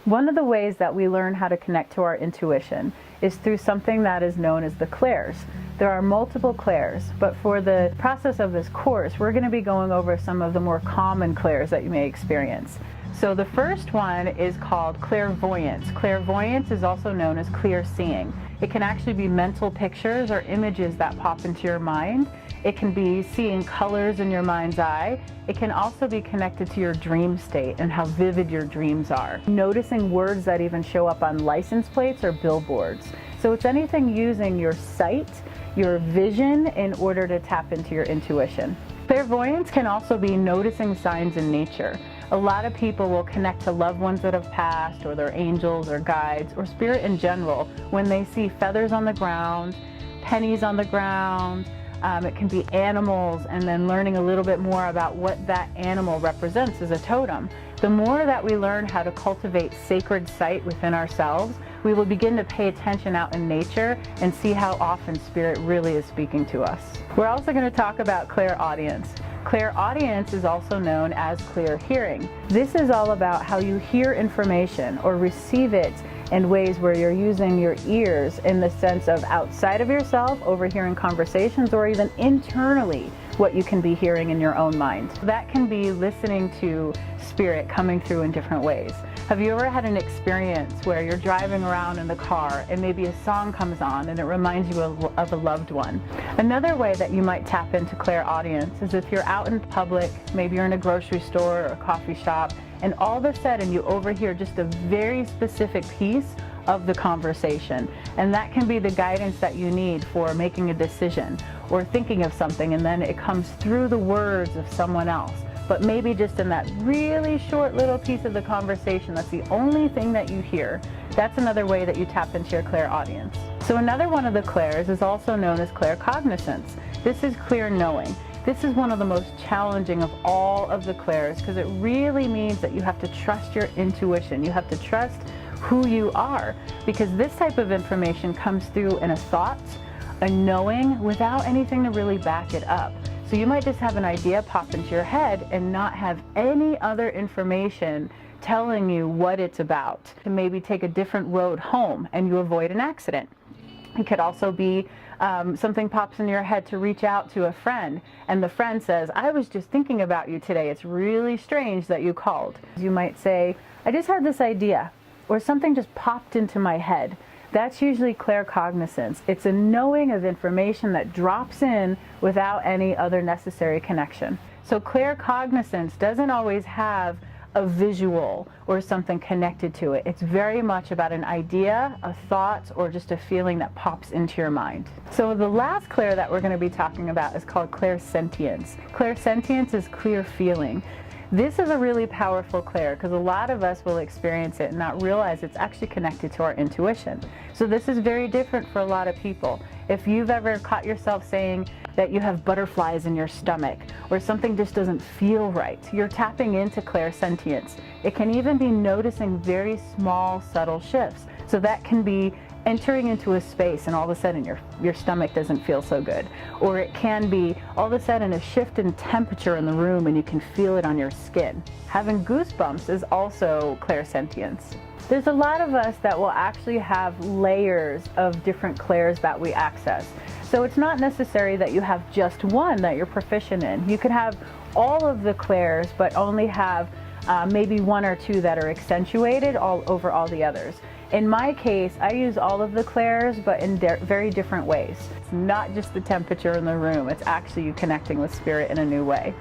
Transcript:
One of the ways that we learn how to connect to our intuition is through something that is known as the clairs. There are multiple clairs, but for the process of this course, we're going to be going over some of the more common clairs that you may experience. So the first one is called clairvoyance. Clairvoyance is also known as clear seeing. It can actually be mental pictures or images that pop into your mind. It can be seeing colors in your mind's eye. It can also be connected to your dream state and how vivid your dreams are. Noticing words that even show up on license plates or billboards. So it's anything using your sight, your vision in order to tap into your intuition. Clairvoyance can also be noticing signs in nature. A lot of people will connect to loved ones that have passed, or their angels or guides, or spirit in general, when they see feathers on the ground, pennies on the ground. It can be animals, and then learning a little bit more about what that animal represents as a totem. The more that we learn how to cultivate sacred sight within ourselves, we will begin to pay attention out in nature and see how often spirit really is speaking to us. We're also going to talk about clairaudience. Clairaudience is also known as clear hearing. This is all about how you hear information or receive it in ways where you're using your ears in the sense of outside of yourself, overhearing conversations, or even internally what you can be hearing in your own mind. That can be listening to spirit coming through in different ways. Have you ever had an experience where you're driving around in the car and maybe a song comes on and it reminds you of a loved one? Another way that you might tap into clairaudience is if you're out in public, maybe you're in a grocery store or a coffee shop, and all of a sudden you overhear just a very specific piece of the conversation. And that can be the guidance that you need for making a decision or thinking of something, and then it comes through the words of someone else. But maybe just in that really short little piece of the conversation, that's the only thing that you hear. That's another way that you tap into your clairaudience. So another one of the clairs is also known as claircognizance. This is clear knowing. This is one of the most challenging of all of the clairs because it really means that you have to trust your intuition. You have to trust who you are, because this type of information comes through in a thought, a knowing, without anything to really back it up. So you might just have an idea pop into your head and not have any other information telling you what it's about. To maybe take a different road home and you avoid an accident. It could also be something pops in your head to reach out to a friend, and the friend says, "I was just thinking about you today. It's really strange that you called." You might say, "I just had this idea," or something just popped into my head. That's usually claircognizance. It's a knowing of information that drops in without any other necessary connection. So claircognizance doesn't always have a visual or something connected to it. It's very much about an idea, a thought, or just a feeling that pops into your mind. So the last clair that we're going to be talking about is called clairsentience. Clairsentience is clear feeling. This is a really powerful clair because a lot of us will experience it and not realize it's actually connected to our intuition. So this is very different for a lot of people. If you've ever caught yourself saying that you have butterflies in your stomach or something just doesn't feel right, you're tapping into clairsentience. It can even be noticing very small, subtle shifts. So that can be entering into a space and all of a sudden your stomach doesn't feel so good. Or it can be all of a sudden a shift in temperature in the room and you can feel it on your skin. Having goosebumps is also clairsentience. There's a lot of us that will actually have layers of different clairs that we access. So it's not necessary that you have just one that you're proficient in. You could have all of the clairs but only have maybe one or two that are accentuated all over all the others. In my case, I use all of the clairs, but in very different ways. It's not just the temperature in the room, it's actually you connecting with spirit in a new way.